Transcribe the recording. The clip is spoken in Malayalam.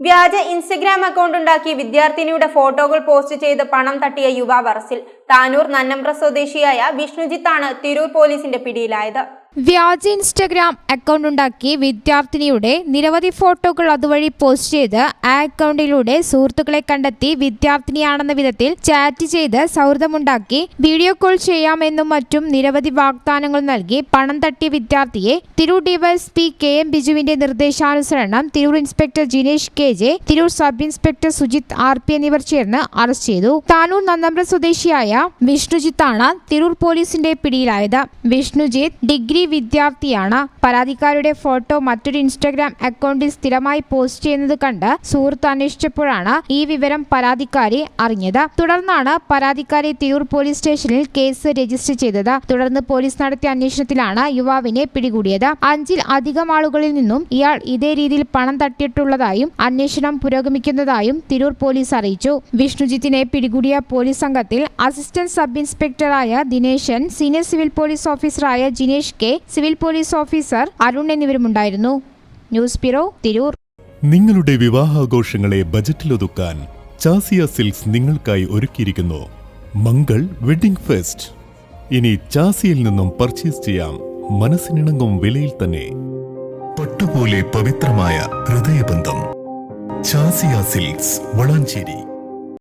വ്യാജ ഇൻസ്റ്റഗ്രാം അക്കൗണ്ട് ഉണ്ടാക്കി വിദ്യാർത്ഥിനിയുടെ ഫോട്ടോകൾ പോസ്റ്റ് ചെയ്ത് പണം തട്ടിയ യുവാവ് അറസ്റ്റിൽ. താനൂർ നന്നമ്പ്ര സ്വദേശിയായ വിഷ്ണുജിത്താണ് തിരൂർ പോലീസിന്റെ പിടിയിലായത്. വ്യാജ ഇൻസ്റ്റഗ്രാം അക്കൗണ്ട് ഉണ്ടാക്കി വിദ്യാർത്ഥിനിയുടെ നിരവധി ഫോട്ടോകൾ അതുവഴി പോസ്റ്റ് ചെയ്ത് ആ അക്കൗണ്ടിലൂടെ സുഹൃത്തുക്കളെ കണ്ടെത്തി വിദ്യാർത്ഥിനിയാണെന്ന വിധത്തിൽ ചാറ്റ് ചെയ്ത് സൗഹൃദമുണ്ടാക്കി വീഡിയോ കോൾ ചെയ്യാമെന്നും മറ്റും നിരവധി വാഗ്ദാനങ്ങൾ നൽകി പണം തട്ടിയ വിദ്യാർത്ഥിയെ തിരൂർ ഡിവൈഎസ്പി KM ബിജുവിന്റെ നിർദ്ദേശാനുസരണം Tirur inspector Jinesh KJ, Tirur sub inspector Sujith RP എന്നിവർ ചേർന്ന് അറസ്റ്റ് ചെയ്തു. താനൂർ നന്നമ്പ്ര സ്വദേശിയായ വിഷ്ണുജിത്താണ് തിരൂർ പോലീസിന്റെ പിടിയിലായത്. വിഷ്ണുജിത്ത് ഡിഗ്രി വിദ്യാർത്ഥിയാണ്. പരാതിക്കാരുടെ ഫോട്ടോ മറ്റൊരു ഇൻസ്റ്റഗ്രാം അക്കൗണ്ടിൽ സ്ഥിരമായി പോസ്റ്റ് ചെയ്യുന്നത് കണ്ട് സുഹൃത്ത് അന്വേഷിച്ചപ്പോഴാണ് ഈ വിവരം പരാതിക്കാരി അറിഞ്ഞത്. തുടർന്നാണ് പരാതിക്കാരി തിരൂർ പോലീസ് സ്റ്റേഷനിൽ കേസ് രജിസ്റ്റർ ചെയ്തത്. തുടർന്ന് പോലീസ് നടത്തിയ അന്വേഷണത്തിലാണ് യുവാവിനെ പിടികൂടിയത്. 5ൽ അധികം ആളുകളിൽ നിന്നും ഇയാൾ ഇതേ രീതിയിൽ പണം തട്ടിയിട്ടുള്ളതായും അന്വേഷണം പുരോഗമിക്കുന്നതായും തിരൂർ പോലീസ് അറിയിച്ചു. വിഷ്ണുജിത്തിനെ പിടികൂടിയ പോലീസ് സംഘത്തിൽ അസിസ്റ്റന്റ് സബ് ഇൻസ്പെക്ടറായ ദിനേശൻ, സീനിയർ സിവിൽ പോലീസ് ഓഫീസറായ Jinesh K, civil police officer Arun എന്നിവരുമുണ്ടായിരുന്നു. News bureau, Tirur. നിങ്ങളുടെ വിവാഹാഘോഷങ്ങളെ ബജറ്റിലൊതുക്കാൻ ചാസിയ സിൽക്സ് നിങ്ങൾക്കായി ഒരുക്കിയിരിക്കുന്നു മംഗൾ വെഡിംഗ് ഫെസ്റ്റ്. ഇനി ചാസിയിൽ നിന്നും പർച്ചേസ് ചെയ്യാം മനസ്സിനിണങ്ങും വിലയിൽ തന്നെ. പട്ടുപോലെ പവിത്രമായ ഹൃദയബന്ധം. ചാസിയ സിൽക്സ്, വളാഞ്ചേരി.